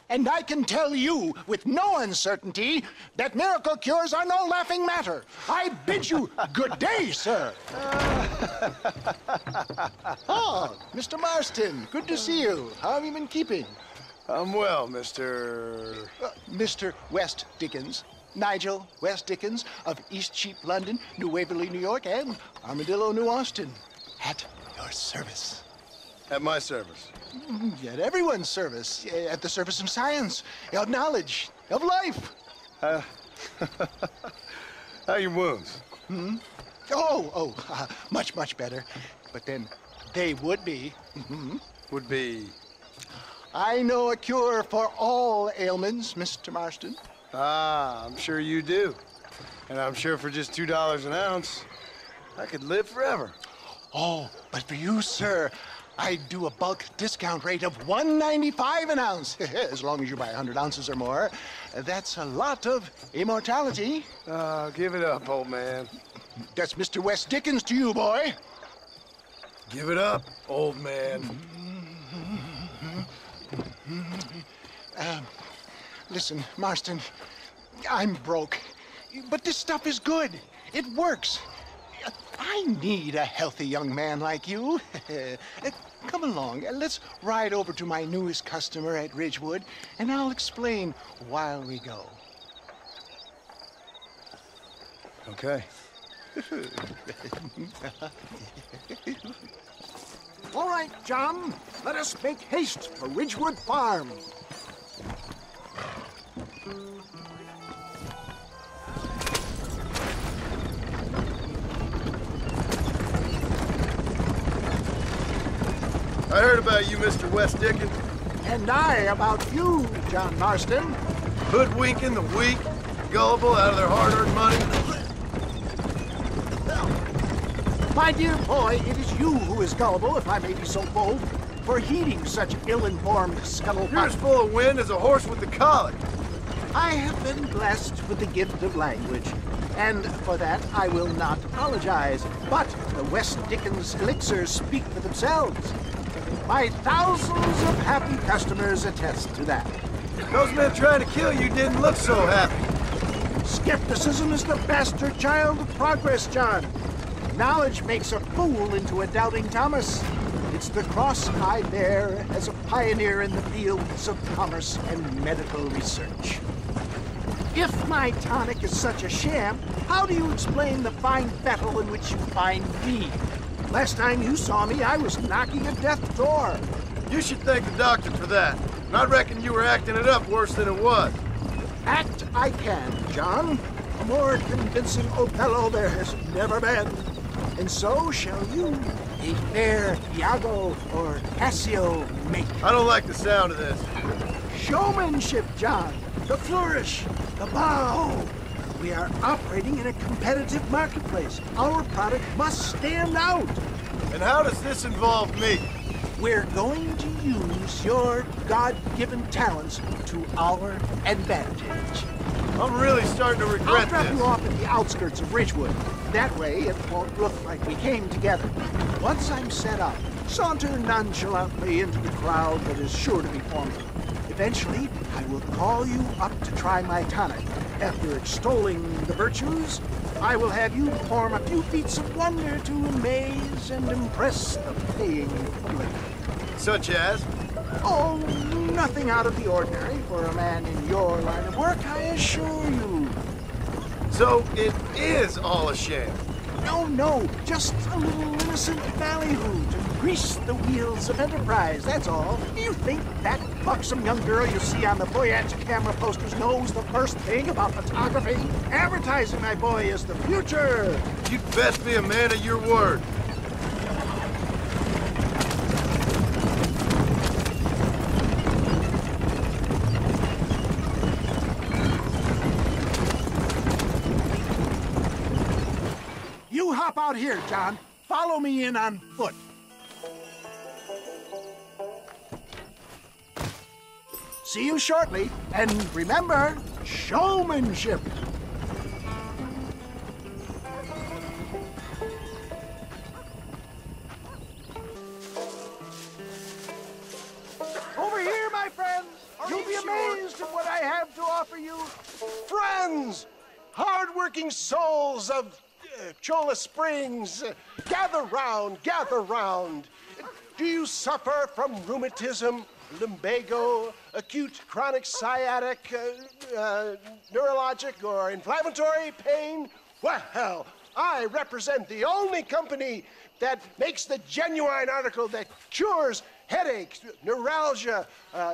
And I can tell you with no uncertainty that miracle cures are no laughing matter. I bid you good day, sir. Oh, Mr. Marston, good to see you. How have you been keeping? I'm well, Mr. Mr. West Dickens. Nigel West Dickens of Eastcheap, London, New Waverly, New York, and Armadillo, New Austin. At your service. At my service. At everyone's service. At the service of science, of knowledge, of life. How are your wounds? Much, much better. But then they would be. Would be... I know a cure for all ailments, Mr. Marston. Ah, I'm sure you do. And I'm sure for just $2 an ounce, I could live forever. Oh, but for you, sir, I'd do a bulk discount rate of $1.95 an ounce, as long as you buy 100 ounces or more. That's a lot of immortality. Give it up, old man. That's Mr. West Dickens to you, boy. Give it up, old man. Listen, Marston, I'm broke, but this stuff is good. It works. I need a healthy young man like you. Come along, let's ride over to my newest customer at Ridgewood, and I'll explain while we go. Okay. All right, John, let us make haste for Ridgewood Farm. I heard about you, Mr. West Dickens. And I about you, John Marston. Hoodwinking the weak, gullible out of their hard-earned money. My dear boy, it is you who is gullible, if I may be so bold, for heeding such ill-informed scuttlebutt. You're as full of wind as a horse with the colic. I have been blessed with the gift of language, and for that I will not apologize. But the West Dickens elixirs speak for themselves. My thousands of happy customers attest to that. Those men trying to kill you didn't look so happy. Skepticism is the bastard child of progress, John. Knowledge makes a fool into a doubting Thomas. It's the cross I bear as a pioneer in the fields of commerce and medical research. If my tonic is such a sham, how do you explain the fine battle in which you find me? Last time you saw me, I was knocking at death's door. You should thank the doctor for that. And I reckon you were acting it up worse than it was. Act I can, John. A more convincing Othello there has never been. And so shall you, a fair Iago or Cassio make. I don't like the sound of this. Showmanship, John. The flourish, the bow. We are operating in a competitive marketplace. Our product must stand out. And how does this involve me? We're going to use your God-given talents to our advantage. I'm really starting to I'll regret drop this. you off at the outskirts of Ridgewood. That way, it won't look like we came together. Once I'm set up, saunter nonchalantly into the crowd that is sure to be forming. Eventually, I will call you up to try my tonic. After extolling the virtues, I will have you perform a few feats of wonder to amaze and impress the paying public. Such as? Oh, nothing out of the ordinary for a man in your line of work, I assure you. So it is all a sham. No, just a little innocent ballyhoo to grease the wheels of enterprise, that's all. Do you think that buxom young girl you see on the Voyage camera posters knows the first thing about photography? Advertising, my boy, is the future. You'd best be a man of your word. You hop out here, John. Follow me in on foot. See you shortly, and remember, showmanship. Over here, my friends. You'll be amazed. hardworking souls of Cholla Springs, gather round, gather round. Do you suffer from rheumatism, lumbago, acute chronic sciatic, neurologic, or inflammatory pain? Well, I represent the only company that makes the genuine article that cures headaches, neuralgia,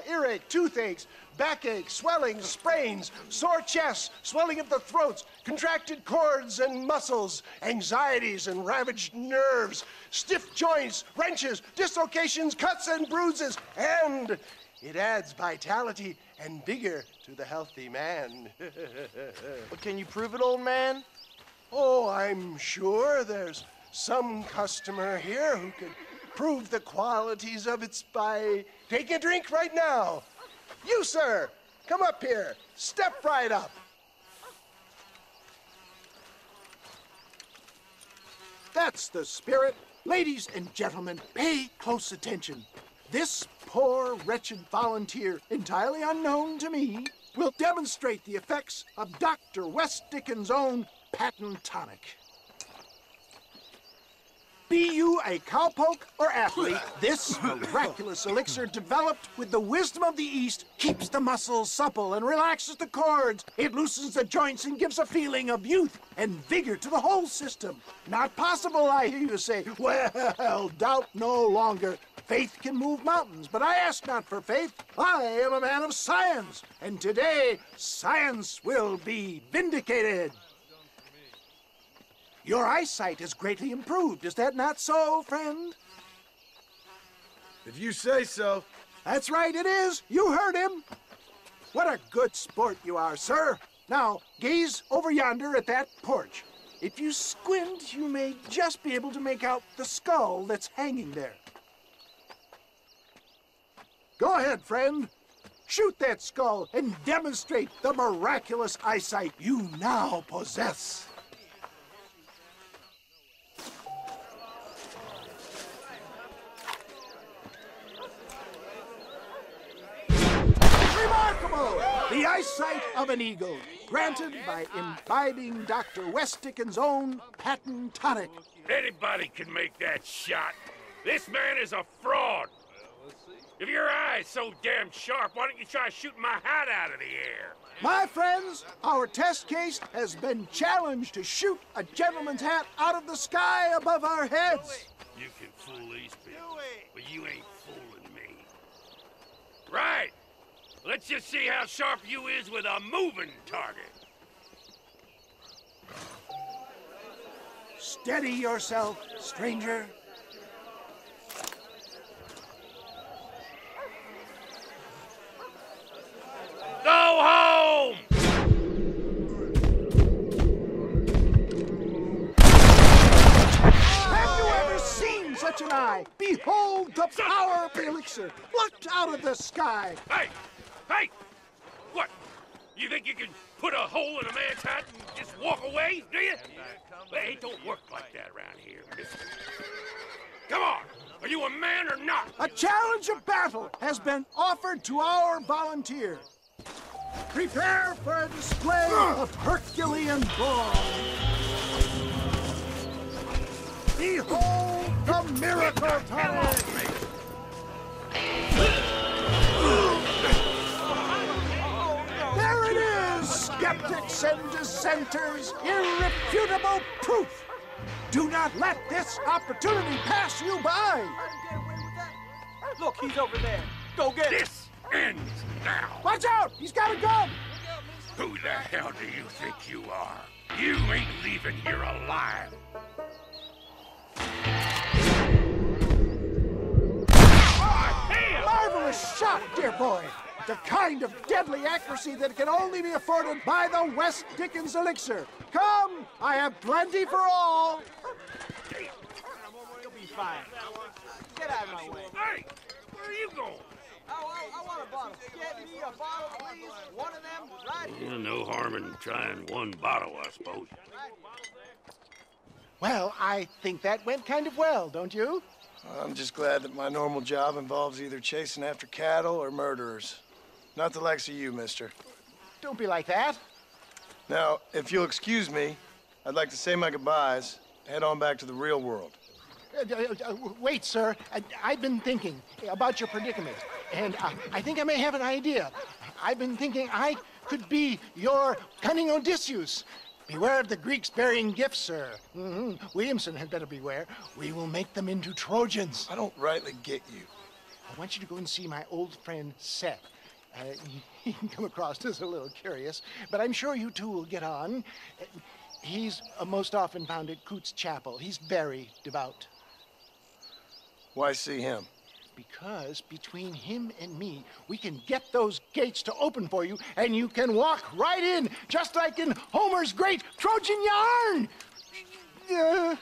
earache, toothaches, backache, swelling, sprains, sore chests, swelling of the throats, contracted cords and muscles, anxieties and ravaged nerves, stiff joints, wrenches, dislocations, cuts and bruises, and it adds vitality and vigor to the healthy man. But can you prove it, old man? Oh, I'm sure there's some customer here who could prove the qualities of it by taking a drink right now. You, sir, come up here. Step right up. That's the spirit. Ladies and gentlemen, pay close attention. This poor, wretched volunteer, entirely unknown to me, will demonstrate the effects of Dr. West Dickens' own patent tonic. Be you a cowpoke or athlete, this miraculous elixir developed with the wisdom of the East keeps the muscles supple and relaxes the cords. It loosens the joints and gives a feeling of youth and vigor to the whole system. Not possible, I hear you say. Well, doubt no longer. Faith can move mountains, but I ask not for faith. I am a man of science, and today science will be vindicated. Your eyesight has greatly improved. Is that not so, friend? If you say so. That's right, it is. You heard him. What a good sport you are, sir. Now, gaze over yonder at that porch. If you squint, you may just be able to make out the skull that's hanging there. Go ahead, friend. Shoot that skull and demonstrate the miraculous eyesight you now possess. Remarkable! The eyesight of an eagle, granted by imbibing Dr. West Dickens' own patent tonic. Anybody can make that shot. This man is a fraud. If your eye's so damn sharp, why don't you try shooting my hat out of the air? My friends, our test case has been challenged to shoot a gentleman's hat out of the sky above our heads. You can fool these people, but you ain't fooling me. Right. Let's just see how sharp you is with a moving target. Steady yourself, stranger. Go home! Have you ever seen such an eye? Behold the power of the elixir, plucked out of the sky. Hey! Hey! What? You think you can put a hole in a man's hat and just walk away, do you? Hey, it don't work like that around here, mister. Come on! Are you a man or not? A challenge of battle has been offered to our volunteer. Prepare for a display of Herculean brawn. Behold the miracle tonic! There it is, skeptics and dissenters, irrefutable proof. Do not let this opportunity pass you by. Look, he's over there. Go get him. This ends now. Watch out, he's got a gun. Who the hell do you think you are? You ain't leaving here alive. Marvelous shot, dear boy. The kind of deadly accuracy that can only be afforded by the West Dickens elixir. Come, I have plenty for all. You'll be fine. Get out of my way. Hey, where are you going? I want a bottle. Get me a bottle, please. One of them, right here. Yeah, no harm in trying one bottle, I suppose. Well, I think that went kind of well, don't you? I'm just glad that my normal job involves either chasing after cattle or murderers. Not the likes of you, mister. Don't be like that. Now, if you'll excuse me, I'd like to say my goodbyes, head on back to the real world. Wait, sir. I've been thinking about your predicament, and I think I may have an idea. I've been thinking I could be your cunning Odysseus. Beware of the Greeks bearing gifts, sir. Williamson had better beware. We will make them into Trojans. I don't rightly get you. I want you to go and see my old friend Seth. He can come across as a little curious, but I'm sure you two will get on. He's most often found at Coots Chapel. He's very devout. Why see him? Because between him and me, we can get those gates to open for you, and you can walk right in, just like in Homer's great Trojan yarn!